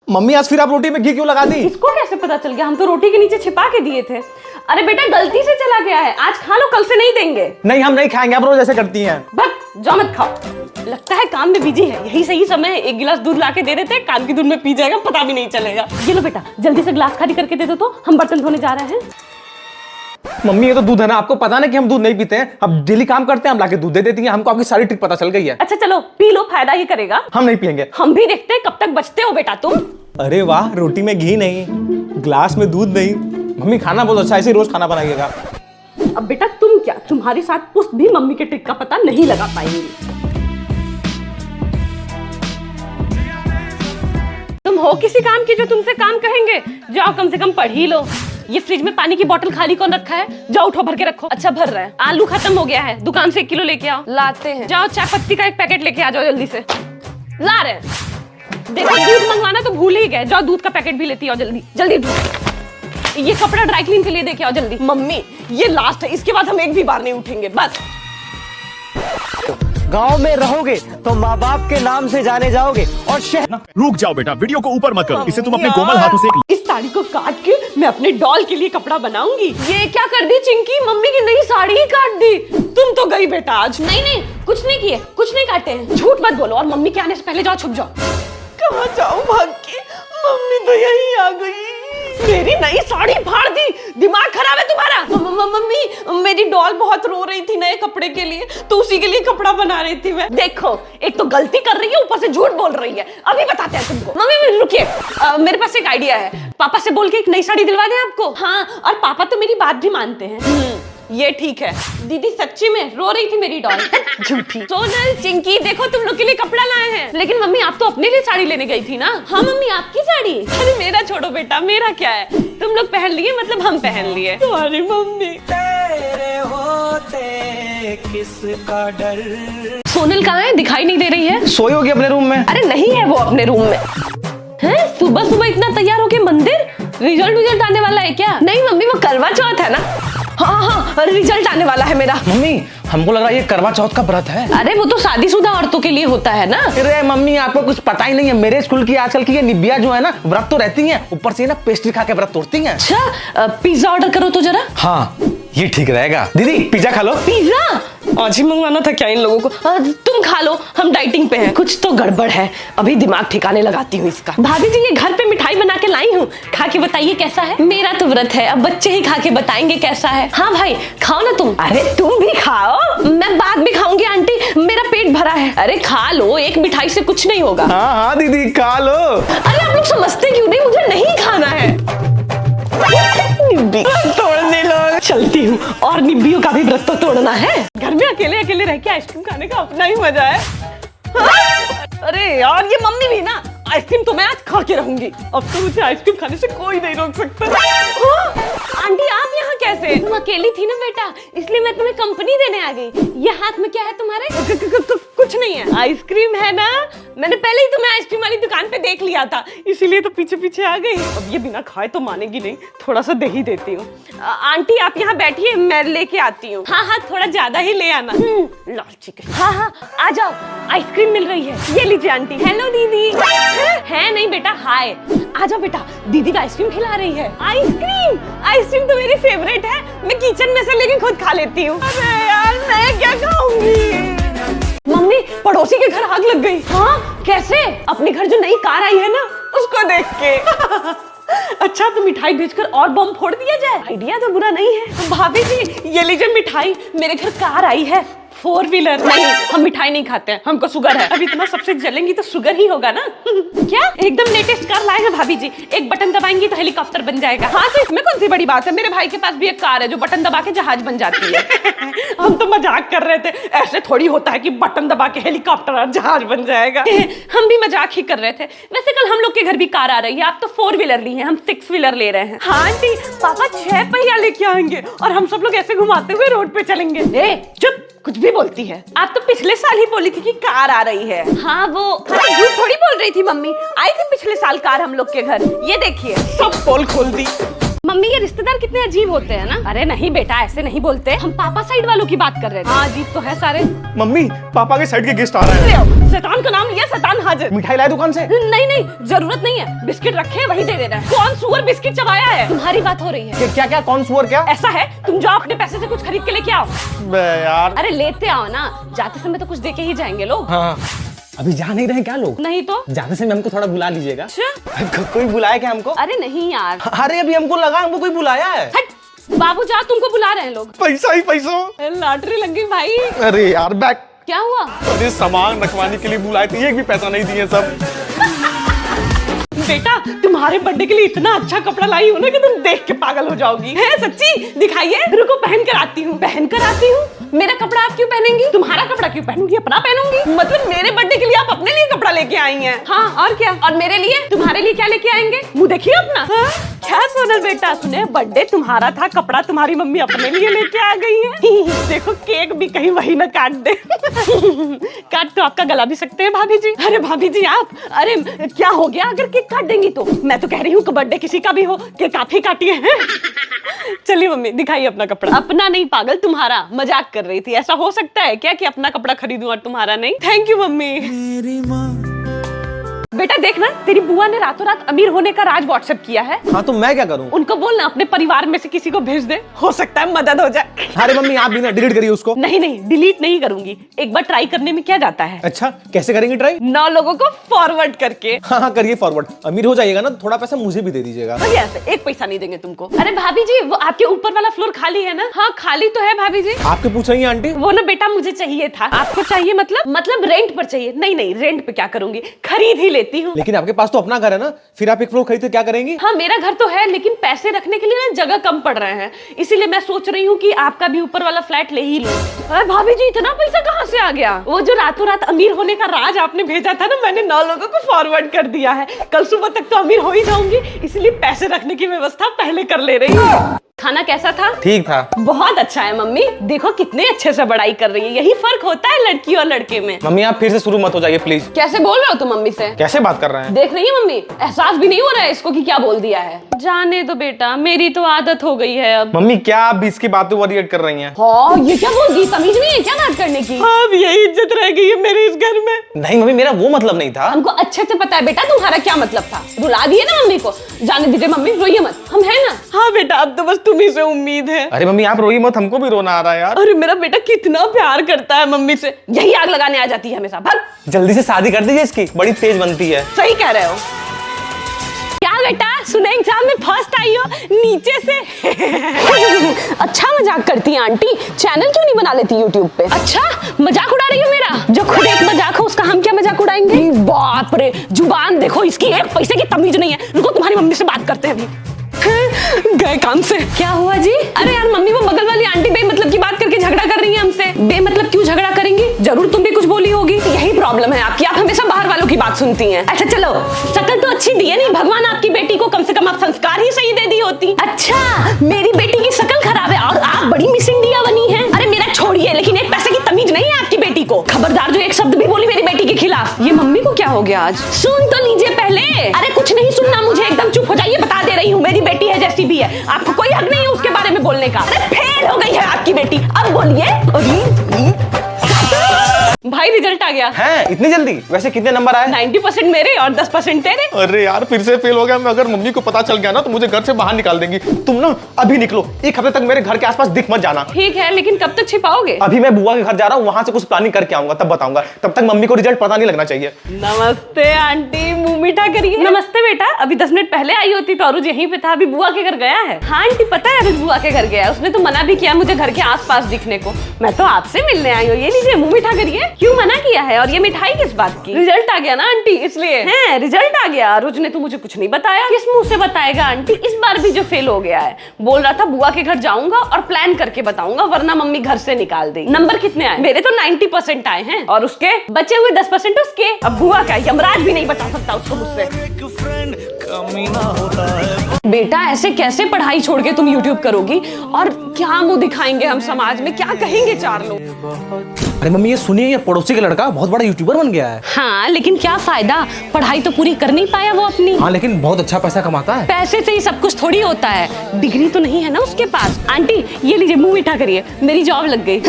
Mummy आज फिर आप रोटी में घी क्यों लगा दी? इसको कैसे पता चल गया? हम तो रोटी के नीचे छिपा के दिए थे। अरे बेटा गलती से चला गया है, आज खा लो, कल से नहीं देंगे। नहीं हम नहीं खाएंगे, आप रोज ऐसे करती हैं। बस जाओ मत खाओ, लगता है काम में बिजी है। यही सही समय है, एक गिलास दूध ला के दे देते हैं, कान की दूध में पी जाएगा, पता भी नहीं चलेगा। ये लो बेटा जल्दी से गिलास खाली करके दे दो तो हम बर्तन धोने जा रहे हैं। मम्मी ये तो दूध है ना, आपको पता ना कि हम दूध नहीं पीते हैं, हम डेली काम करते हैं, हम लाके दूध दे देती हैं, हमको आपकी सारी ट्रिक पता चल गई है। अच्छा चलो पी लो, फायदा ही करेगा। हम नहीं पियेंगे। हम भी देखते हैं कब तक बचते हो बेटा तुम। अरे वाह, रोटी में घी नहीं, ग्लास में दूध नहीं। मम्मी खाना बहुत अच्छा, ऐसे रोज खाना बनाइएगा। अब बेटा तुम क्या, तुम्हारी साथ पुष्ट भी मम्मी के ट्रिक का पता नहीं लगा पाएंगे। तुम हो किसी काम की जो तुमसे काम कहेंगे? जाओ कम से कम पढ़ ही लो। ये फ्रिज में पानी की बोतल खाली कौन रखा है? जाओ उठो भर के रखो। अच्छा भर रहा है। आलू खत्म हो गया है, दुकान से 1 किलो लेके आओ। लाते हैं। जाओ चाय पत्ती का 1 पैकेट लेके आ जाओ जल्दी से। ला रहे हैं। देखो दूध मंगवाना तो भूल ही गए, जाओ दूध का पैकेट भी लेती आओ जल्दी जल्दी। ये कपड़ा ड्राई क्लीन के लिए देके आओ जल्दी। मम्मी ये लास्ट है, इसके बाद हम एक भी बार नहीं उठेंगे बस। गांव में रहोगे तो माँ बाप के नाम से जाने जाओगे और शहर। रुक जाओ बेटा, वीडियो को ऊपर मत कर, इसे तुम अपने कोमल हाथों से इस साड़ी को काट के मैं अपने डॉल के लिए कपड़ा बनाऊंगी। ये क्या कर दी चिंकी, मम्मी की नई साड़ी ही काट दी। तुम तो गई बेटा आज। नहीं कुछ नहीं किए, कुछ नहीं काटे हैं। झूठ मत बोलो और मम्मी के आने से पहले जाओ छुप जाओ। कहाँ जाऊँ भाग के, मम्मी तो यहीं आ गई। मेरी नई साड़ी फाड़ दी, दिमाग खराब है तुम्हारा। मम्मी मेरी डॉल बहुत रो रही थी नए कपड़े के लिए, तो उसी के लिए कपड़ा बना रही थी मैं। देखो एक तो गलती कर रही है, ऊपर से झूठ बोल रही है। अभी बताते हैं तुमको। मम्मी रुकिए, मेरे पास एक आइडिया है। पापा से बोल के एक नई साड़ी दिलवा दें आपको। हाँ और पापा तो मेरी बात भी मानते हैं। ये ठीक है। दीदी सच्ची में रो रही थी मेरी डॉल। झूठी। सोनल चिंकी देखो तुम लोग के लिए कपड़ा लाए हैं। लेकिन मम्मी आप तो अपने लिए साड़ी लेने गई थी ना। हाँ मम्मी आपकी साड़ी। अरे मेरा छोड़ो बेटा, मेरा क्या है, तुम लोग पहन लिए मतलब हम पहन लिए। तुम्हारी मम्मी। तेरे होते किसका डर। सोनल कहाँ है, दिखाई नहीं दे रही है। सोई होगी अपने रूम में। अरे नहीं है वो अपने रूम में है। सुबह सुबह इतना तैयार होके मंदिर, रिजल्ट आने वाला है क्या? नहीं मम्मी वो करवा चौथ है ना। हाँ रिजल्ट आने वाला है मेरा। मम्मी हमको लग रहा है ये करवा चौथ का व्रत है। अरे वो तो शादीशुदा औरतों के लिए होता है ना। अरे मम्मी आपको कुछ पता ही नहीं है, मेरे स्कूल की आजकल की ये निबिया जो है ना, व्रत तो रहती हैं, ऊपर से ना पेस्ट्री खा के व्रत तोड़ती हैं। अच्छा पिज्जा ऑर्डर करो तो जरा। हाँ ये ठीक रहेगा। दीदी पिज्जा खा लो। पिज्जा आज ही मंगवाना था क्या इन लोगों को? तुम खा लो, हम डाइटिंग पे हैं। कुछ तो गड़बड़ है, अभी दिमाग ठिकाने लगाती हूँ इसका। भाभी जी ये घर पे मिठाई बना के लाई हूँ, खा के बताइए कैसा है। मेरा तो व्रत है, अब बच्चे ही खा के बताएंगे कैसा है। हाँ भाई खाओ ना तुम। अरे तुम भी खाओ, मैं बाद में खाऊंगी आंटी, मेरा पेट भरा है। अरे खा लो, एक मिठाई से कुछ नहीं होगा। हाँ दीदी खा लो। अरे आप लोग समझते क्यों नहीं, मुझे नहीं खाना है। निब्बी तोड़ने लो। चलती हूँ, और निब्बियों का भी व्रत तो तोड़ना है। घर में अकेले अकेले रह के आइसक्रीम खाने का अपना ही मजा है। अरे यार ये मम्मी भी ना, आइसक्रीम तो मैं आज खा के रहूंगी। अब तो मुझे आइसक्रीम खाने से कोई नहीं रोक सकता। आंटी आप यहाँ कैसे? तुम अकेली थी ना बेटा, इसलिए मैं तुम्हें कंपनी देने आ गई। ये हाथ में क्या है तुम्हारे? कुछ नहीं है, आइसक्रीम है ना। मैंने पहले ही तुम्हें आइसक्रीम वाली दुकान पे देख लिया था, इसीलिए तो पीछे पीछे आ गई। अब ये बिना खाए तो मानेगी नहीं, थोड़ा सा दे ही देती हूँ। आंटी आप यहाँ बैठिए, मैं लेके आती हूँ। हाँ थोड़ा ज्यादा ही ले आना। लालची के। हाँ आ जाओ, आइसक्रीम मिल रही है, ये लीजिए आंटी। हेलो दीदी। है नहीं बेटा हाय। आ जाओ बेटा, दीदी का आइसक्रीम खिला रही है। आइसक्रीम तो मेरी फेवरेट है, मैं किचन में से लेके खुद खा लेती हूँ। अरे यार मैं क्या खाऊंगी? मम्मी पड़ोसी के घर आग लग गई। हाँ कैसे? अपने घर जो नई कार आई है ना उसको देख के। अच्छा तो मिठाई बेचकर और बम फोड़ दिया जाए, आइडिया तो बुरा नहीं है। भाभी जी ये लीजिए मिठाई, मेरे घर कार आई है 4 व्हीलर। नहीं हम मिठाई नहीं खाते हैं, हमको शुगर है। अब इतना सबसे जलेंगी तो शुगर ही होगा ना। क्या एकदम लेटेस्ट कार लाए हैं भाभी जी, एक बटन दबाएंगी तो हेलीकॉप्टर बन जाएगा। हाँ तो इसमें कौन सी बड़ी बात है, मेरे भाई के पास भी एक कार है जो बटन दबा के जहाज बन जाती है। हम तो मजाक कर रहे थे, ऐसे थोड़ी होता है कि बटन दबा के हेलीकॉप्टर और जहाज बन जाएगा। हम भी मजाक ही कर रहे थे। वैसे कल हम लोग के घर भी कार आ रही है, आप तो 4 व्हीलर ली है, हम 6 व्हीलर ले रहे हैं। हाँ आंटी पापा 6 पहिया लेके आएंगे और हम सब लोग ऐसे घुमाते हुए रोड पे चलेंगे। चुप, कुछ भी बोलती है। आप तो पिछले साल ही बोली थी कि कार आ रही है। हाँ वो झूठ थोड़ी बोल रही थी मम्मी, आई थी पिछले साल कार हम लोग के घर। ये देखिए सब पोल खोल दी। मम्मी ये रिश्तेदार कितने अजीब होते हैं ना। अरे नहीं बेटा ऐसे नहीं बोलते, हम पापा साइड वालों की बात कर रहे थे। हाँ अजीब तो है सारे। मम्मी पापा के साइड के गेस्ट आ रहे हैं। शैतान का नाम लिया, शैतान हाजिर। मिठाई लाए दुकान से? नहीं नहीं, जरूरत नहीं है, बिस्किट रखे हैं, वही दे देना है। कौन सुअर बिस्किट चबाया है? तुम्हारी बात हो रही है। क्या क्या कौन सुअर क्या? ऐसा है, तुम जाओ अपने पैसे से कुछ खरीद के लेके आओ। यार अरे लेते आओ ना, जाते समय तो कुछ दे के ही जाएंगे लोग। हाँ, अभी जा नहीं रहे क्या लोग? नहीं तो जाने से हमको थोड़ा बुला लीजिएगा। अच्छा? कोई बुलाया क्या हमको? अरे नहीं यार। अरे अभी हमको लगा हमको कोई बुलाया है। हट बाबू, जा, तुमको बुला रहे हैं लोग। पैसा ही पैसा। लॉटरी लग गई भाई। अरे यार बैग। क्या हुआ? अरे सामान रखवाने के लिए बुलाए थे, एक भी पैसा नहीं दिए सब। बेटा तुम्हारे बर्थडे के लिए इतना अच्छा कपड़ा लाई हूँ ना कि तुम देख के पागल हो जाओगी। है सच्ची? दिखाइए, रुको पहन कर आती हूँ। पहन कर आती हूँ? मेरा कपड़ा आप क्यों पहनेंगी? तुम्हारा कपड़ा क्यों पहनूंगी? अपना पहनूंगी। मतलब मेरे बर्थडे के लिए आप अपने लिए कपड़ा लेके आई हैं? हाँ और क्या। और मेरे लिए, तुम्हारे लिए क्या लेके आएंगे? मुँह देखिए अपना। हाँ? क्या सोनल बेटा, सुने बर्थडे तुम्हारा था, कपड़ा तुम्हारी मम्मी अपने लिए लेके आ गई है। देखो केक भी कहीं वही ना काट दे। काट तो आपका गला भी सकते हैं भाभी जी। अरे भाभी जी आप, अरे क्या हो गया अगर केक काट देंगी तो? मैं तो कह रही हूँ कि बर्थडे किसी का भी हो, केक आप ही काटिए हैं। चलिए मम्मी दिखाइए अपना कपड़ा। अपना नहीं पागल, तुम्हारा। मजाक कर रही थी। ऐसा हो सकता है क्या कि अपना कपड़ा खरीदूं और तुम्हारा नहीं? Thank you mummy. बेटा देखना, तेरी बुआ ने रातों रात अमीर होने का राज व्हाट्सएप किया है। हाँ तो मैं क्या करूँ? उनको बोलना अपने परिवार में से किसी को भेज दे, हो सकता है मदद हो जाए। अरे मम्मी आप भी ना डिलीट करिए उसको। नहीं नहीं, डिलीट नहीं करूंगी, एक बार ट्राई करने में क्या जाता है। अच्छा कैसे करेंगे ट्राई? 9 लोगों को फॉरवर्ड करके। हाँ करिए फॉरवर्ड। अमीर हो जाइएगा ना, थोड़ा पैसा मुझे भी दे दीजिएगा। भैया ऐसे एक पैसा नहीं देंगे तुमको। अरे भाभी जी वो आपके ऊपर वाला फ्लोर खाली है ना? हाँ खाली तो है भाभी जी। आपके पूछ रही हैं आंटी? वो ना बेटा मुझे चाहिए था। आपको चाहिए मतलब रेंट पर चाहिए? नहीं नहीं, रेंट पे क्या करूंगी, खरीद ही लेती हूँ। लेकिन आपके पास तो अपना घर है ना, फिर आप एक फ्लोर खरीदते क्या करेंगी? हाँ मेरा घर तो है, लेकिन पैसे रखने के लिए ना जगह कम पड़ रहे हैं, इसीलिए मैं सोच रही हूँ कि आपका भी ऊपर वाला फ्लैट ले ही लूं। अरे भाभी जी इतना पैसा कहाँ से आ गया? वो जो रातों रात अमीर होने का राज आपने भेजा था ना, मैंने 9 लोगों को फॉरवर्ड कर दिया है। कल सुबह तक तो अमीर हो ही जाऊंगी, इसलिए पैसे रखने की व्यवस्था पहले कर ले रही हूँ। खाना कैसा था? ठीक था। बहुत अच्छा है मम्मी, देखो कितने अच्छे से बड़ाई कर रही है। यही फर्क होता है लड़की और लड़के में। मम्मी आप फिर से शुरू मत हो जाइए प्लीज। कैसे बोल रहे हो तुम मम्मी से? कैसे बात कर रहे हैं? देख रही है मम्मी, एहसास भी नहीं हो रहा है इसको कि क्या बोल दिया है। जाने दो बेटा, मेरी तो आदत हो गई है अब। मम्मी क्या आप भी इसकी बातों पर रिएक्ट कर रही हैं? हाँ ये क्या बोल दी? तमीज नहीं है क्या बात करने की? हाँ अब यही इज्जत रह गई है मेरे इस घर में। नहीं मम्मी मेरा वो मतलब नहीं था। हमको अच्छे से पता है बेटा तुम्हारा क्या मतलब था। रुला दिए ना मम्मी को। जाने दीजिए मम्मी, रोइए मत, हम है ना। हाँ बेटा अब तो बस तुम्ही से उम्मीद है। अरे मम्मी आप रोइए मत, हमको भी रोना आ रहा है यार। अरे मेरा बेटा कितना प्यार करता है मम्मी से, यही आग लगाने आ जाती है हमेशा। भाग जल्दी से शादी कर दीजिए इसकी, बड़ी तेज बनती है। सही कह रहे हो। क्या बेटा सुने एग्जाम में फर्स्ट आई हो नीचे से? अच्छा मजाक करती है आंटी, चैनल क्यों नहीं बना लेती यूट्यूब पे? अच्छा मजाक उड़ा रही हो मेरा? जो खुद एक मजाक हो उसका हम क्या मजाक उड़ाएंगे? बाप रे जुबान देखो इसकी, एक पैसे की तमीज नहीं है। रुको तुम्हारी मम्मी से बात करते हैं अभी। गए काम से। क्या हुआ जी? अरे यार मम्मी वो बगल वाली आंटी बेमतलब की बात करके झगड़ा कर रही है हमसे। बेमतलब क्यों झगड़ा करेंगी? जरूर तुम भी कुछ बोली होगी। यही प्रॉब्लम है आपकी, आप हमेशा बाहर वालों की बात सुनती हैं। अच्छा चलो, शक्ल तो अच्छी दी है नहीं, भगवान आपकी बेटी को कम से कम आप संस्कार ही सही दे दी होती। अच्छा मेरी बेटी की शक्ल खराब है और आप बड़ी मिस इंडिया बनी है। अरे मेरा छोड़िए, लेकिन एक पैसे की तमीज नहीं है आपकी बेटी को। खबरदार जो एक शब्द भी बोली मेरी बेटी के खिलाफ। ये मम्मी को क्या हो गया आज? सुन तो लीजिए पहले। अरे कुछ नहीं सुनना मुझे, एकदम चुप हो जाइए, बता दे रही हूँ। मेरी बेटी है जैसी भी है, आपको कोई हक नहीं है उसके बारे में बोलने का। अरे फेल हो गई है आपकी बेटी, अब बोलिए। भाई रिजल्ट आ गया है इतनी जल्दी? वैसे कितने नंबर आए? 90% मेरे और 10% तेरे। अरे यार फिर से फेल हो गया मैं। अगर मम्मी को पता चल गया ना तो मुझे घर से बाहर निकाल देंगी। तुम ना अभी निकलो, 1 हफ्ते तक मेरे घर के आसपास दिख मत जाना। ठीक है, लेकिन कब तक छिपाओगे? अभी मैं बुआ के घर जा रहा हूँ, वहां से कुछ प्लानिंग करके आऊंगा, तब बताऊंगा। तब तक मम्मी को रिजल्ट पता नहीं लगना चाहिए। नमस्ते आंटी, मुंह मीठा करिए। नमस्ते बेटा, अभी 10 मिनट पहले आई होती तो अरुज यहीं पे था, अभी बुआ के घर गया है। हाँ आंटी पता है, अरुज बुआ के घर गया है। उसने तो मना भी किया मुझे घर के आसपास दिखने को। मैं तो आपसे मिलने आई हूँ। ये लीजिए मुंह मीठा करिए। क्यों मना किया है? और ये मिठाई किस बात की? रिजल्ट आ गया ना आंटी, इसलिए। है रिजल्ट आ गया। अरुज ने तो मुझे कुछ नहीं बताया। किस मुंह से बताएगा आंटी? इस बार भी जो फेल हो गया है, बोल रहा था बुआ के घर जाऊंगा और प्लान करके बताऊंगा, वरना मम्मी घर से निकाल देगी। नंबर कितने आए? मेरे तो 90% आए हैं और उसके बचे हुए 10% उसके। अब बुआ का यमराज भी नहीं बचा सकता उसको मुझसे। बेटा ऐसे कैसे पढ़ाई छोड़ के तुम YouTube करोगी? और क्या मुंह दिखाएंगे हम समाज में? क्या कहेंगे 4 लोग? अरे मम्मी ये सुनिए, ये पड़ोसी का लड़का बहुत बड़ा यूट्यूबर बन गया है। हाँ लेकिन क्या फायदा, पढ़ाई तो पूरी कर नहीं पाया वो अपनी। हाँ लेकिन बहुत अच्छा पैसा कमाता है। पैसे से ही सब कुछ थोड़ी होता है, डिग्री तो नहीं है ना उसके पास। आंटी ये लीजिए, मुंह मीठा करिए, मेरी जॉब लग गई।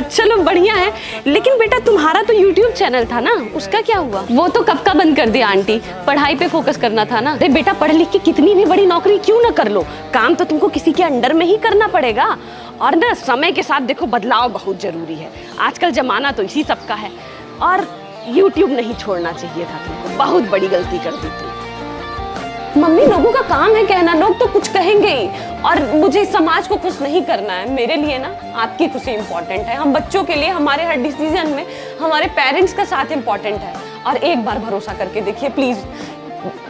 चलो बढ़िया है। लेकिन बेटा तुम्हारा तो यूट्यूब चैनल था ना, उसका क्या हुआ? वो तो कब का बंद कर दिया आंटी, पढ़ाई पे फोकस करना था ना। अरे बेटा पढ़ लिख के कितनी भी बड़ी नौकरी क्यों ना कर लो, काम तो तुमको किसी के अंडर में ही करना पड़ेगा। और ना समय के साथ देखो बदलाव बहुत जरूरी है, आजकल जमाना तो इसी सब का है। और यूट्यूब नहीं छोड़ना चाहिए था तुमको, बहुत बड़ी गलती कर दी थी। मम्मी लोगों का काम है कहना, लोग तो कुछ कहेंगे ही, और मुझे समाज को खुश नहीं करना है। मेरे लिए ना आपकी खुशी इंपॉर्टेंट है, हम बच्चों के लिए हमारे हर डिसीजन में हमारे पेरेंट्स का साथ इंपॉर्टेंट है। और एक बार भरोसा करके देखिए प्लीज,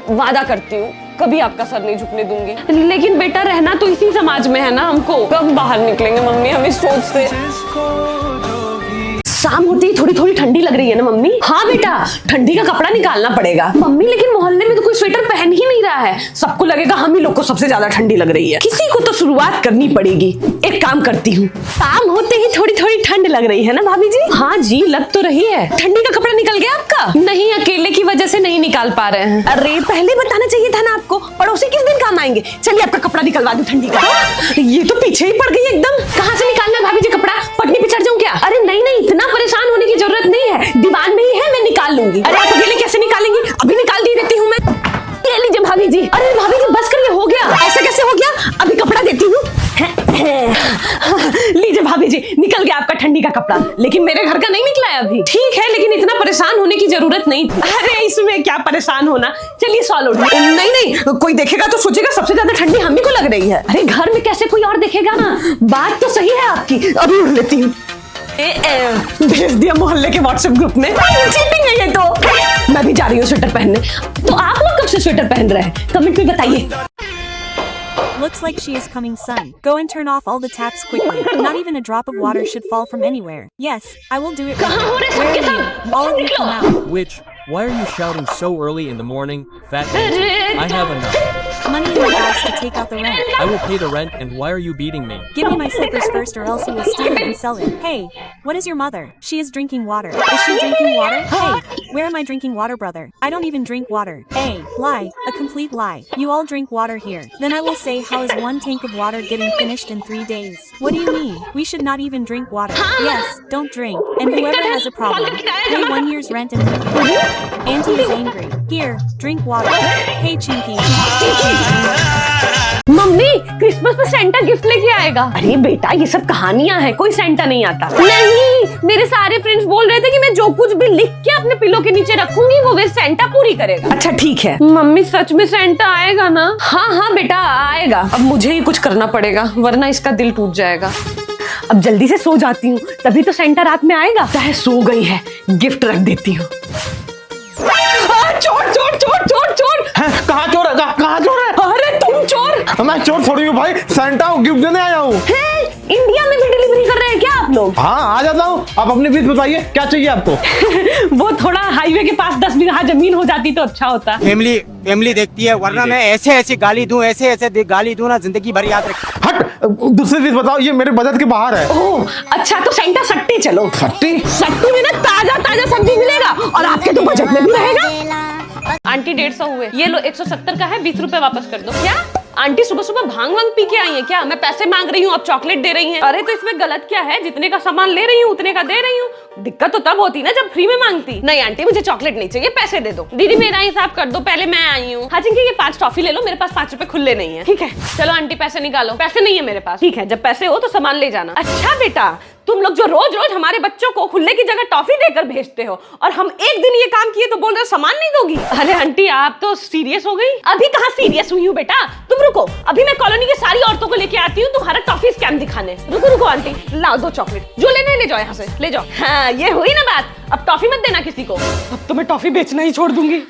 वादा करती हूँ कभी आपका सर नहीं झुकने दूंगी। लेकिन बेटा रहना तो इसी समाज में है ना, हमको कब बाहर निकलेंगे मम्मी हम इस सोच से। शाम होती ही थोड़ी थोड़ी ठंडी लग रही है ना मम्मी? हाँ बेटा ठंडी का कपड़ा निकालना पड़ेगा। मम्मी लेकिन मोहल्ले में तो कोई स्वेटर पहन ही नहीं रहा है, सबको लगेगा हम ही लोग को सबसे ज्यादा ठंडी लग रही है। किसी को तो शुरुआत करनी पड़ेगी। एक काम करती हूँ, शाम होते ही थोड़ी थोड़ी ठंड लग रही है ना भाभी जी? हाँ जी लग तो रही है। ठंडी का कपड़ा निकल गया आपका? नहीं अकेले की वजह से नहीं निकाल पा रहे हैं। अरे पहले बताना चाहिए था ना आपको, पड़ोसी किस दिन काम आएंगे। चलिए आपका कपड़ा निकलवा दूं ठंडी का। ये तो पीछे ही पड़ गई एकदम। कहाँ से निकालना भाभी जी कपड़ा, पटनी पे चढ़ जाऊं क्या? अरे नहीं नहीं इतना परेशान होने की जरूरत नहीं है, दीवान में ही है, मैं निकाल लूंगी। अरे आप अकेले कैसे निकालेंगी, अभी निकाल दी देती हूँ मैं। ले लीजिए भाभी जी। अरे भाभी जी बस करिए, हो गया। ऐसे कैसे हो गया, अभी कपड़ा देती हूँ। लीजिए भाभी जी, निकल गया आपका ठंडी का कपड़ा, लेकिन मेरे घर का नहीं निकला है अभी। ठीक है लेकिन इतना परेशान होने की जरूरत नहीं थी। अरे इसमें क्या परेशान होना, चलिए सॉल्व। नहीं नहीं कोई देखेगा तो सोचेगा सबसे ज्यादा ठंडी हम ही को लग रही है। अरे घर में कैसे कोई और देखेगा ना, बात तो सही है आपकी। अभी उड़ लेती हूँ, भेज दिया मोहल्ले के व्हाट्सएप ग्रुप में। चीटिंग है ये तो। मैं भी जा रही हूँ स्वेटर पहनने। तो आप लोग कब से स्वेटर पहन रहे हैं, कमेंट में बताइए। Looks like she is coming, son. Go and turn off all the taps quickly. Not even a drop of water should fall from anywhere. Yes, I will do it right now. Where are you? All of you come out. Witch, why are you shouting so early in the morning, fat auntie? I have enough. Money in the house to take out the rent. I will pay the rent, and why are you beating me? Give me my slippers first or else you will steal it and sell it. Hey, what is your mother? She is drinking water. Is she drinking water? Hey, where am I drinking water, brother? I don't even drink water. Hey, lie. A complete lie. You all drink water here. Then I will say, how is one tank of water getting finished in 3 days? What do you mean? We should not even drink water. Yes, don't drink. And whoever has a problem, pay 1 year's rent and leave it. Auntie is angry. Here, drink water. Hey, Chinky. Mummy Christmas पे Santa gift लेके आएगा। अरे बेटा ये सब कहानियां हैं, कोई सेंटा नहीं आता। नहीं मेरे सारे फ्रेंड्स बोल रहे थे कि मैं जो कुछ भी लिख के अपने पिलो के नीचे रखूंगी वो विश सेंटा पूरी करेगा। अच्छा ठीक है। मम्मी सच में सेंटा आएगा ना? हाँ हाँ बेटा आएगा। अब मुझे ही कुछ करना पड़ेगा वरना इसका दिल टूट जाएगा। अब जल्दी से सो जाती हूँ, तभी तो सेंटा रात में आएगा। चाहे सो गई है, गिफ्ट रख देती हूँ। चोर चोर चोर चोर चोर। कहाँ चोर है, कहाँ चोर है? अरे तुम चोर? मैं चोर थोड़ी हूँ भाई, सेंटा गिफ्ट देने आया हूँ। इंडिया में भी डिलीवरी कर रहे हैं क्या आप लोग? हाँ आ जाता हूँ। आप अपनी बीच बताइए क्या चाहिए आपको? वो थोड़ा हाईवे के पास 10 बीघा जमीन हो जाती तो अच्छा होता। फैमिली देखती है, वरना मैं ऐसे गाली दूं, ऐसे गाली दूं ना, जिंदगी भर याद रख। हट, दूसरी चीज बताओ, ये मेरे बजट के बाहर है। ओह अच्छा तो सेंटा सट्टी चलो। सट्टी? सट्टी में ना ताजा ताजा सब्जी मिलेगा और आपके तो बजट में भी रहेगा। आंटी 150 हुए, ये लो 170 का है, 20 रुपए वापस कर दो। क्या आंटी सुबह सुबह भांग वांग पी के आई है क्या? मैं पैसे मांग रही हूँ, आप चॉकलेट दे रही हैं। अरे तो इसमें गलत क्या है, जितने का सामान ले रही हूँ उतने का दे रही हूँ। दिक्कत तो तब होती ना जब फ्री में मांगती। नहीं आंटी मुझे चॉकलेट नहीं चाहिए, पैसे दे दो। दीदी मेरा हिसाब कर दो, पहले मैं आई हूँ। हाँ चिंकी ये 5 टॉफी ले लो, मेरे पास 5 रुपए खुले नहीं है। ठीक है चलो आंटी पैसे निकालो। पैसे नहीं है मेरे पास। ठीक है जब पैसे हो तो सामान ले जाना। अच्छा बेटा तुम लोग जो रोज रोज हमारे बच्चों को खुले की जगह टॉफी देकर भेजते हो और हम एक दिन ये काम किए तो बोल रहे हो सामान नहीं दोगी। अरे आंटी आप तो सीरियस हो गई। अभी कहाँ सीरियस हुई हूँ बेटा, तुम रुको, अभी मैं कॉलोनी की सारी औरतों को लेके आती हूँ तुम्हारा टॉफी स्कैम दिखाने। रुको रुको आंटी, लाओ 2 चॉकलेट, जो लेने ले जाओ यहाँ से ले जाओ। हाँ ये हुई ना बात, अब टॉफी मत देना किसी को। अब तो मैं टॉफी बेचना ही छोड़ दूंगी।